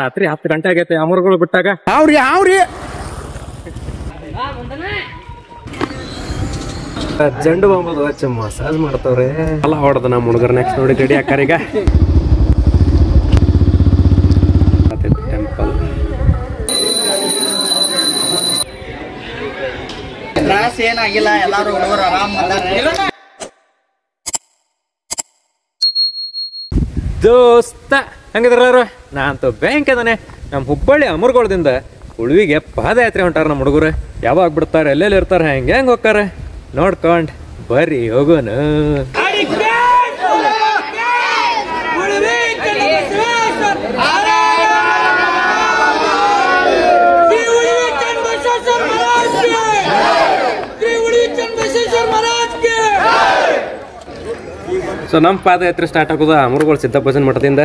ರಾತ್ರಿ 10 ಗಂಟೆ ಆಗೈತೆ ಅಮರ್ಗಳು ಬಿಟ್ಟಾಗ ಅವ್ರಿ ಜಂಡು ಬಾಂಬದು ಹಚ್ಚ ಮಸಾಜ್ ಮಾಡ್ತಾವ್ರೆ ಅಲ್ಲ ಹೊಡೆದ ನಮ್ಮ ಹುಡುಗರ ನೆಕ್ಸ್ಟ್ ನೋಡಿ ರೆಡಿ ಹಾಕಾರ ಈಗ ಟೆಂಪಲ್ ತ್ರಾಸ ಏನಾಗಿಲ್ಲ ಎಲ್ಲಾರು ಹುಡುಗರು ಆರಾಮ್ ಅದಾರ ದೋಸ್ತ ಹಂಗಿದ್ರಲ್ಲಾರು ನಾ ಅಂತೂ ಬ್ಯಾಂಕ್ ಅದಾನೆ ನಮ್ಮ ಹುಬ್ಬಳ್ಳಿ ಅಮರ್ಗೋಳದಿಂದ ಉಳುವಿಗೆ ಪಾದಯಾತ್ರೆ ಹೊಂಟಾರ ನಮ್ಮ ಹುಡುಗರು ಯಾವಾಗ ಬಿಡ್ತಾರೆ ಎಲ್ಲೆಲ್ಲಿ ಇರ್ತಾರೆ ಹೆಂಗೆ ಹೋಗ್ತಾರೆ ನೋಡ್ಕೊಂಡ್ ಬರ್ರಿ ಹೋಗೋಣ ಸೊ ನಮ್ಮ ಪಾದಯಾತ್ರೆ ಸ್ಟಾರ್ಟ್ ಆಗೋದು ಅಮರ್ಗೋಳ ಸಿದ್ದಪ್ಪನ ಮಠದಿಂದ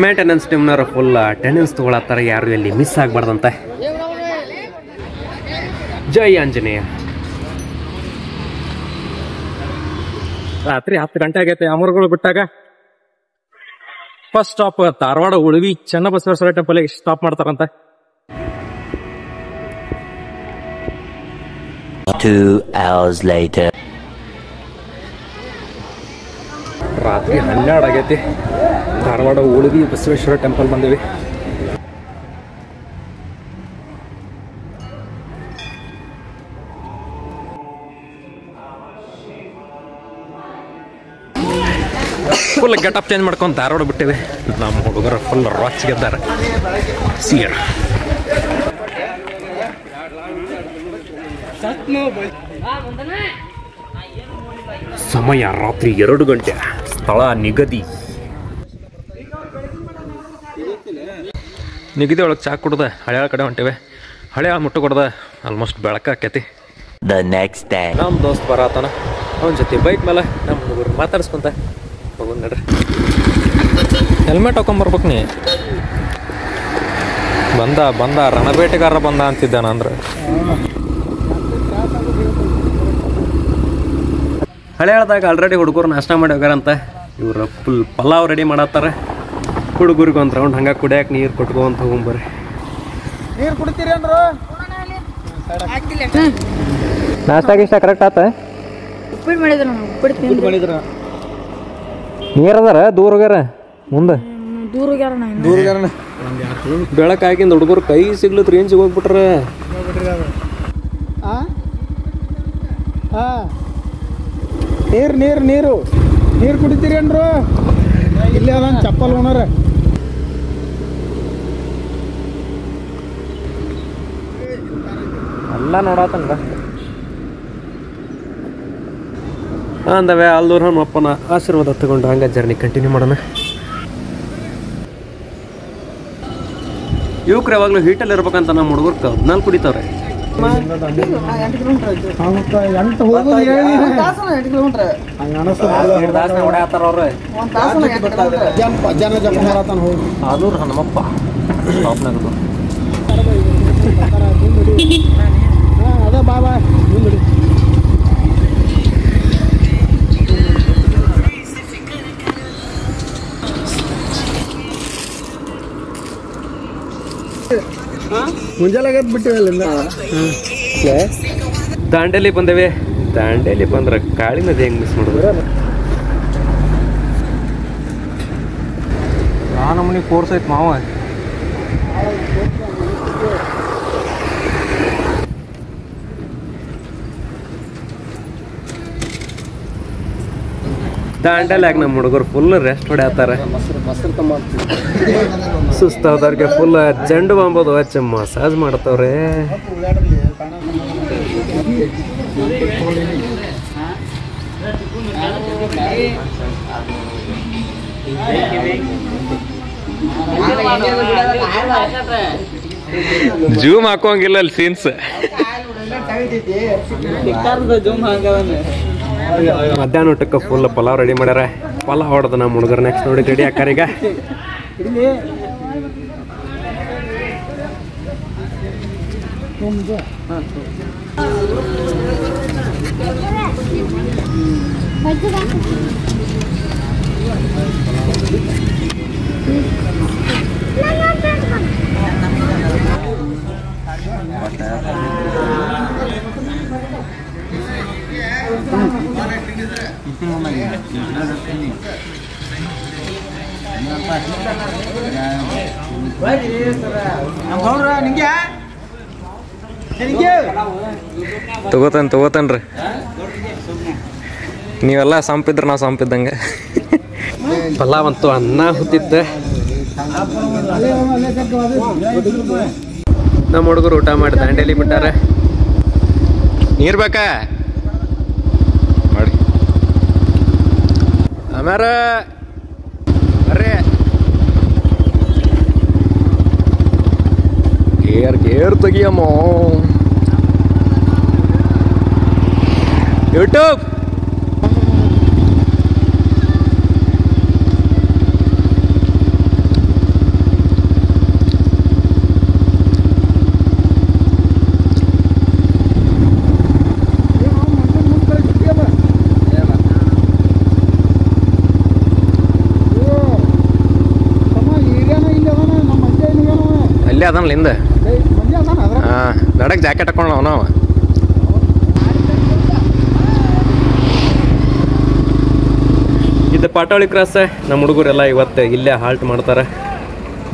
ಮೇಂಟೆನೆನ್ಸ್ ಟೀಮ್ನವ್ರು ಫುಲ್ ಅಟೆಂಡೆನ್ಸ್ ತೊಗೊಳತ್ತಾರ ಯಾರು ಎಲ್ಲಿ ಮಿಸ್ ಆಗ್ಬಾರ್ದಂತ ಜೈ ಆಂಜನೇಯ ರಾತ್ರಿ 10 ಗಂಟೆ ಆಗೈತೆ ಅಮರ್ಗಳು ಬಿಟ್ಟಾಗ ಫಸ್ಟ್ ಸ್ಟಾಪ್ ಧಾರವಾಡ ಉಳುವಿ ಚನ್ನಬಸವೇಶ್ವರ ಟೆಂಪಲ್ಗೆ ಸ್ಟಾಪ್ ಮಾಡ್ತಾರಂತ 2 hours later ರಾತ್ರಿ 12 ಆಗೈತಿ ಧಾರವಾಡ ಉಳುವಿ ಬಸವೇಶ್ವರ ಟೆಂಪಲ್ ಬಂದಿವಿ ಫುಲ್ ಗೆಟಪ್ ಚೇಂಜ್ ಮಾಡ್ಕೊಂಡು ಧಾರವಾಡ ಬಿಟ್ಟಿವಿ ನಮ್ಮ ಹುಡುಗರು ಫುಲ್ ರಾಚ್ಗೆದ್ದಾರೆ ಸಿಯರ್ ಸಮಯ ರಾತ್ರಿ 2 ಗಂಟೆ ಸ್ಥಳ ನಿಗದಿ ಒಳಗೆ ಚಾ ಕುಡ್ದ ಹಳೆಯ ಕಡೆ ಹೊಂಟಿವೆ ಹಳೆಯ ಮುಟ್ಟು ಕೊಡ್ದ ಆಲ್ಮೋಸ್ಟ್ ಬೆಳಕಾಕೈತಿ the next day ನಮ್ಮ ದೋಸ್ತ್ ಬರತಾನ ಅವನ ಜೊತೆ ಬೈಕ್ ಮೇಲೆ ನಮ್ಮ ಹುಡುಗರು ಮಾತಾಡ್ಸ್ಕೊಂತ ಹೋಗೋದು ನಡ್ರಿ ಹೆಲ್ಮೆಟ್ ಹಾಕೊಂಬರ್ಬೇಕು ನೀ ಬಂದ ರಣಬೇಟೆಗಾರ ಬಂದ ಅಂತಿದ್ದಾನ ಅಂದ್ರೆ ಹಳೆಯದಾಗ ಆಲ್ರೆಡಿ ಹುಡುಗರು ನಾಷ್ಟ ಮಾಡಿ ಹೋಗ್ಯಾರಂತ ಇವ್ರು ಫುಲ್ ಪಲಾವ್ ರೆಡಿ ಮಾಡತ್ತಾರ ಹುಡುಗರಿಗೆ ಒಂದು ರೌಂಡ್ ಹಂಗೆ ಕುಡಿಯಾಕ ನೀರು ಕೊಟ್ಕೊಂತ ಹೋಗ್ಬರ್ರಿ ನೀರು ಕುಡಿತೀರಿ ಅಂದ್ರು ನಾಷ್ಟ ಗಿಷ್ಟ ಕರೆಕ್ಟ್ ಆತ ಉಪ್ಪಿಟ್ಟು ಮಾಡಿದ್ರು ಉಪ್ಪಿಟ್ಟು ಮಾಡಿದ್ರ ನೀರ್ ಅದಾರ ದೂರ ಹೋಗ್ಯಾರ ಮುಂದೆ ದೂರ ಹೋಗ್ಯಾರ ಬೆಳಕಾಗಿಂದ ಹುಡುಗರು ಕೈ ಸಿಗ್ಲತ್ ರೇಂಜಿಗೆ ಹೋಗ್ಬಿಟ್ರ ನೀರು ಕುಡಿತೀರಿ ಅಂದ್ರು ಇಲ್ಲಿ ಅದ ಚಪ್ಪಲ್ ಓನರ್ ಎಲ್ಲ ನೋಡತ್ತಂಗ ಅಂದವೆ ಅಲ್ಲೂರು ನಮ್ಮ ಅಪ್ಪನ ಆಶೀರ್ವಾದ ತಗೊಂಡು ಹಂಗ ಜರ್ನಿ ಕಂಟಿನ್ಯೂ ಮಾಡೋಣ ಯುವಕ್ರು ಯಾವಾಗಲೂ ಹೀಟಲ್ಲಿ ಇರ್ಬೇಕಂತ ನಮ್ಮ ಹುಡುಗರು 14 ಕುಡಿತಾವ್ರೆ ನಮ್ಮಪ್ಪ ಅದ ಬಾಬಾ ಮುಂಜಾಲಾಗದ್ ಬಿಟ್ಟಿವಲ್ಲ ದಾಂಡೇಲಿ ಬಂದೇವೆ ದಾಂಡೇಲಿ ಬಂದ್ರೆ ಕಾಳಿ ನದಿ ಹೆಂಗ್ ಮಿಸ್ ಮಾಡಿದ್ರೆ ನಮ್ಮನಿ ಕೋರ್ಸ್ ಐತ್ ಮಾವ ದಾಂಡೇಲಿಯಾಗ ನಮ್ಮ ಹುಡುಗರು ಫುಲ್ ರೆಸ್ಟ್ ಹೊಡ್ಯಾತಾರೆ ಸುಸ್ತಾದವ್ರಿಗೆ ಫುಲ್ ಜಂಡು ಬಾಂಬದು ಹಚ್ಚ ಮಸಾಜ್ ಮಾಡ್ತಾವ್ರೆ ಜೂಮ್ ಹಾಕೋಂಗಿಲ್ಲ ಅಲ್ಲಿ ಸೀನ್ಸ್ ಮಧ್ಯಾಹ್ನ ಊಟಕ್ಕೆ ಫುಲ್ ಪಲಾವ್ ರೆಡಿ ಮಾಡ್ಯಾರ ಪಲಾವ್ ಹೊಡೆದ ನಮ್ಮ ಹುಡುಗರು ನೆಕ್ಸ್ಟ್ ನೋಡಿ ರೆಡಿ ಹಾಕಾರ ಈಗ ತಗೋತಾನ್ರಿ ನೀವೆಲ್ಲ ಸಂಪಿದ್ರೆ ನಾವು ಸಂಪಿದ್ದಂಗೆ. ಪಲಾವಂತೂ ಅನ್ನ ಹುತ್ತಿದ್ದೆ. ನಮ್ಮ ಹುಡುಗರು ಊಟ ಮಾಡಿ ದಾಂಡೇಲಿ ಬಿಟ್ಟಾರೆ. ನೀರು ಬೇಕಾ ಮಾಡಿ ಆಮ್ಯಾರ ಬರ್ರಿ. ಗೇರ್ ತೆಗಿಯಮ್ಮ. ಯೂಟ್ಯೂಬ್ ಅಲ್ಲೇ ಅದನ್ನಲ್ಲ ಹಿಂದೆ. ಹಾಂ ನಡಕ್ ಜಾಕೆಟ್ ಹಾಕೊಂಡು ನಾವು ಇದು ಪಾಟೋಳಿ ಕ್ರಾಸ್. ನಮ್ಮ ಹುಡುಗರೆಲ್ಲ ಇವತ್ತು ಇಲ್ಲೇ ಹಾಲ್ಟ್ ಮಾಡ್ತಾರೆ.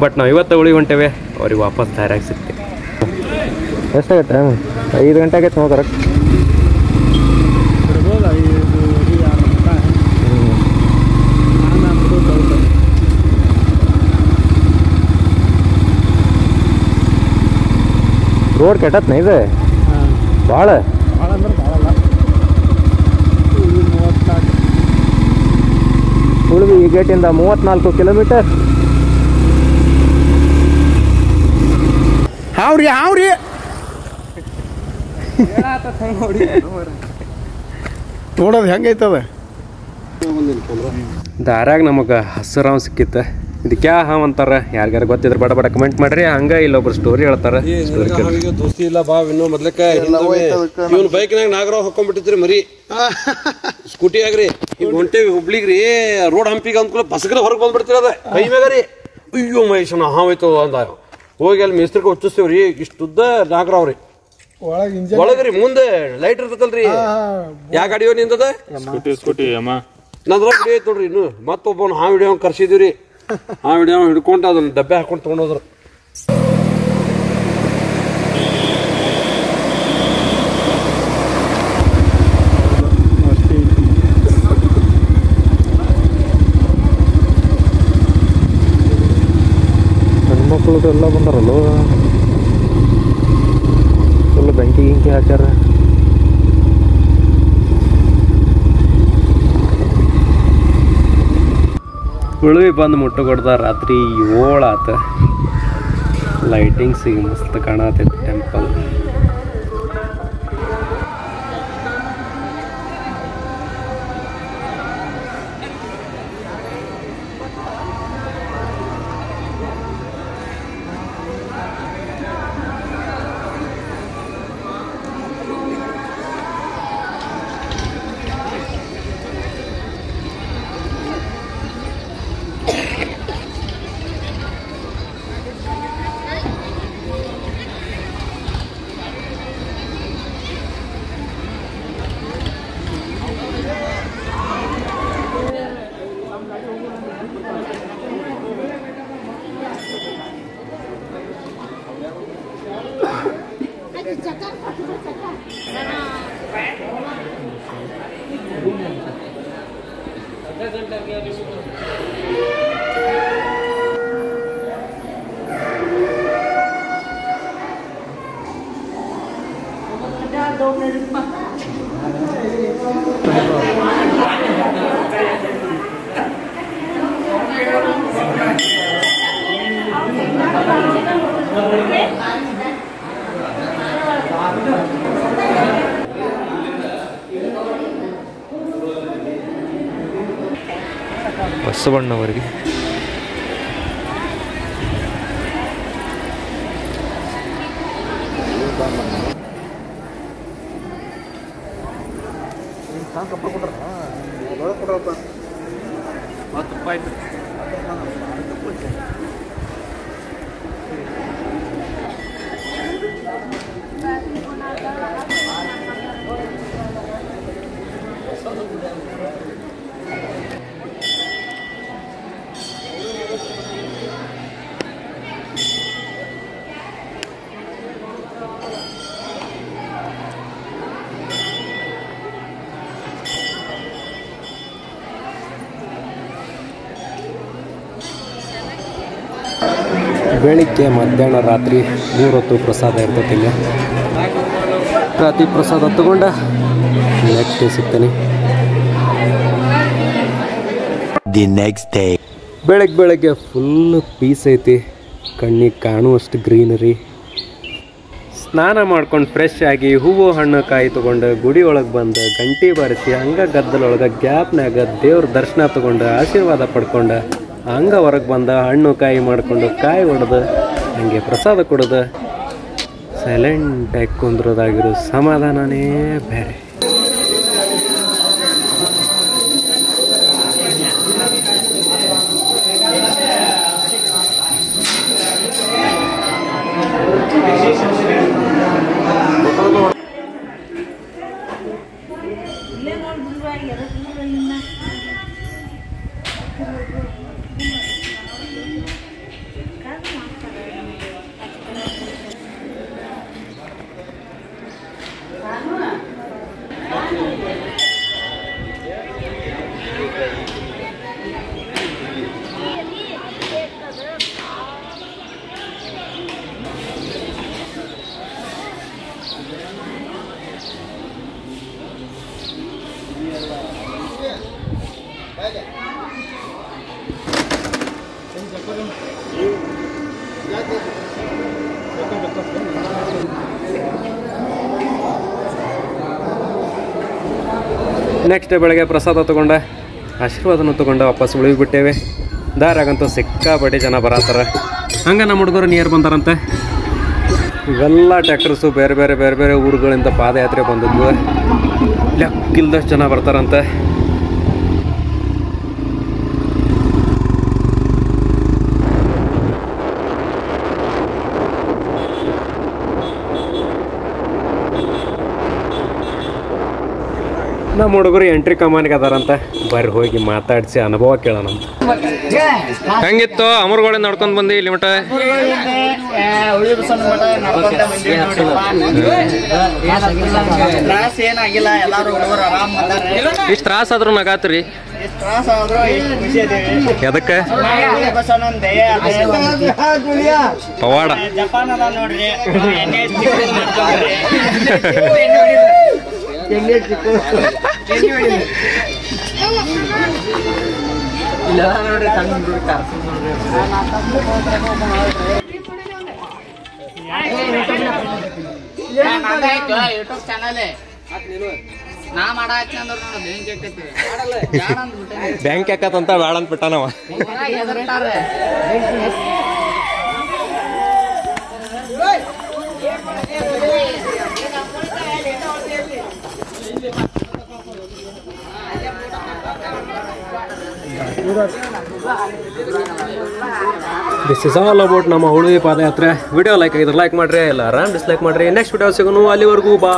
ಬಟ್ ನಾವು ಇವತ್ತು ಉಳಿ ಹೊಂಟೇವೆ, ಅವ್ರಿಗೆ ವಾಪಸ್ ದಾರ್ಯಾಗ ಸಿಗ್ತೀವಿ. ಎಷ್ಟಾಗತ್ತೆ? 5 ಗಂಟೆ ಆಗೈತೆ ನಾವು ಕರೆಕ್ಟ್. ರೋಡ್ ಕೆಟ್ಟತ್ನ ಇದೆ ಭಾಳ. ಉಳಿದು ಈ ಗೇಟಿಂದ 34 ಕಿಲೋಮೀಟರ್. ಹಾವ್ರಿ ನೋಡೋದು ಹೆಂಗೈತದ. ದಾರ್ಯಾಗ ನಮಗೆ ಹಸಿರಾವ್ ಸಿಕ್ಕಿತ್ತು. ಇದಕ್ಕೆ ಯಾವ ಹಾವ್ ಅಂತಾರ? ಯಾರಿಗಾರ ಗೊತ್ತಿದ್ರೆ ಬಡ ಕಮೆಂಟ್ ಮಾಡ್ರಿ. ಹಂಗ ಇಲ್ಲೊಬ್ರು ಸ್ಟೋರಿ ಹೇಳ್ತಾರ. ದೋಸ್ತಿ ಇಲ್ಲ ಬಾ ಇನ್ನೂ ಮೊದ್ಲಕ್ಕ ಇವ್ನ ಬೈಕ್ನಾಗ ನಾಗರಾವ್ ಹಾಕೊಂಡ್ಬಿಟ್ಟಿದ್ರಿ ಮರಿ ಸ್ಕೂಟಿ ಆಗ್ರಿ. ಈಗ ಹೊಂಟೇವಿ ಹುಬ್ಳಿಗ್ರಿ. ರೋಡ್ ಹಂಪಿಗೆ ಅಂದ್ಕೂಲ ಬಸ್ಗರ ಹೊರಗೆ ಬಂದ್ಬಿಡ್ತಿರದ ಕೈ ಮ್ಯಾಗ್ರಿ. ಅಯ್ಯೋ ಮಹೇಶನ ಹಾವ್ ಐತದ ಅಂದ. ಹೋಗಿ ಅಲ್ಲಿ ಮೇಸ್ತ್ರಿಗೆ ಹೊಚ್ಚಿಸ್ತೇವ್ರಿ. ಇಷ್ಟುದ್ದ ನಾಗರಾವ್ರಿ ಒಳಗ್ರಿ. ಮುಂದೆ ಲೈಟ್ ಇರ್ತೈತಲ್ರಿ. ಯಾ ಗಾಡಿಯೋ ನಿಂದದ? ಸ್ಕೂಟಿ ಅಮ್ಮ ನಂದ್ರ ಹಿಡಿಯ ಐತ್ ನೋಡ್ರಿ. ಇನ್ನು ಮತ್ತೊಬ್ಬನ ಹಾವ್ ಹಿಡಿಯೋ ಕರ್ಸಿದಿವ್ರಿ. ಹಾವ್ ಹಿಡಿಯೋ ಹಿಡ್ಕೊಂಡು ಅದನ್ನ ಡಬ್ಬೆ ಹಾಕೊಂಡು ತಗೊಂಡೋದ್ರು. ಹೆಣ್ಮಕ್ಳದ್ದು ಎಲ್ಲ ಬಂದಾರಲ್ಲ, ಫುಲ್ ಬೆಂಕಿ ಹಾಕ್ಯಾರ. ಉಳುವಿ ಬಂದು ಮುಟ್ಟು ಕೊಡ್ದ ರಾತ್ರಿ 7 ಆತ. ಲೈಟಿಂಗ್ಸಿಗೆ ಮಸ್ತ್ ಕಾಣತೈತಿ ಟೆಂಪಲ್. ಬಸವಣ್ಣವರಿಗೆ ಬೆಳಿಗ್ಗೆ ಮಧ್ಯಾಹ್ನ ರಾತ್ರಿ 3 ಹೊತ್ತು ಪ್ರಸಾದ ಇರ್ತೈತಿ ಇಲ್ಲಿ. ರಾತ್ರಿ ಪ್ರಸಾದ ತಗೊಂಡ ನೆಕ್ಸ್ಟ್ ಡೇ ಸಿಗ್ತೀನಿ. The next day. ಬೆಳಗ್ಗೆ ಫುಲ್ ಪೀಸ್ ಐತಿ, ಕಣ್ಣಿಗೆ ಕಾಣುವಷ್ಟು ಗ್ರೀನರಿ. ಸ್ನಾನ ಮಾಡ್ಕೊಂಡು ಫ್ರೆಶ್ ಆಗಿ ಹೂವು ಹಣ್ಣು ಕಾಯಿ ತೊಗೊಂಡು ಗುಡಿ ಒಳಗೆ ಬಂದು ಗಂಟೆ ಬಾರಿಸಿ ಹಂಗೆ ಗದ್ದಲೊಳಗೆ ಗ್ಯಾಪ್ನಾಗ ದೇವ್ರ ದರ್ಶನ ತೊಗೊಂಡು ಆಶೀರ್ವಾದ ಪಡ್ಕೊಂಡು ಹಂಗೆ ಹೊರಗೆ ಬಂದ ಹಣ್ಣು ಕಾಯಿ ಮಾಡಿಕೊಂಡು ಕಾಯಿ ಹೊಡೆದು ಹಂಗೆ ಪ್ರಸಾದ ಕೊಡೋದು ಸೈಲೆಂಟಾಗಿ ಕುಂದ್ರೋದಾಗಿರೋ ಸಮಾಧಾನನೇ ಬೇರೆ. ನೆಕ್ಸ್ಟ್ ಬೆಳಗ್ಗೆ ಪ್ರಸಾದ ತೊಗೊಂಡು ಆಶೀರ್ವಾದನ ತೊಗೊಂಡು ವಾಪಸ್ ಉಳಿಬಿಟ್ಟೇವೆ. ದಾರಾಗಂತೂ ಸಿಕ್ಕಾಪಟ್ಟೆ ಜನ ಬರತ್ತಾರ. ಹಂಗೆ ನಮ್ಮ ಹುಡುಗರು ನಿಯರ್ ಬಂದಾರಂತೆ. ಇವೆಲ್ಲ ಟ್ರ್ಯಾಕ್ಟರ್ಸು ಬೇರೆ ಬೇರೆ ಊರುಗಳಿಂದ ಪಾದಯಾತ್ರೆ ಬಂದಿದ್ವು. ಲೆಕ್ಕಿಲ್ದಷ್ಟು ಜನ ಬರ್ತಾರಂತೆ. ನಮ್ಮ ಹುಡುಗರು ಎಂಟ್ರಿ ಕಮಾನಿಗೆ ಅದಾರಂತ. ಬರ್ರಿ ಹೋಗಿ ಮಾತಾಡಿಸಿ ಅನುಭವ ಕೇಳೋಣ. ಹೆಂಗಿತ್ತು ಅಮರ್ಗಳಿಂದ ನಡ್ಕೊಂಡ್ ಬಂದಿ ಇಲ್ಲಿ ಮಟ? ಇಷ್ಟು ತ್ರಾಸ ಆದ್ರೂ ನಗಾತ್ರಿ? ಎದಕ್ಕೆ? ಪವಾಡ. ಬ್ಯಾಂಕ್ ಯಾಕಂತ ಬೇಡ ಅಂತ ಬಿಟ್ಟಾನವ. ದಿಸ್ ಇಸ್ ಆಲ್ ಅಬೌಟ್ ನಮ್ಮ ಹುಡುಗಿ ಪಾದಯಾತ್ರೆ. ವಿಡಿಯೋ ಲೈಕ್ ಆಗಿದ್ರೆ ಲೈಕ್ ಮಾಡ್ರಿ, ಇಲ್ಲ ಡಿಸ್ಲೈಕ್ ಮಾಡ್ರಿ. ನೆಕ್ಸ್ಟ್ ವಿಡಿಯೋ ಸಿಗೋನು. ಅಲ್ಲಿವರೆಗೂ ಬಾ.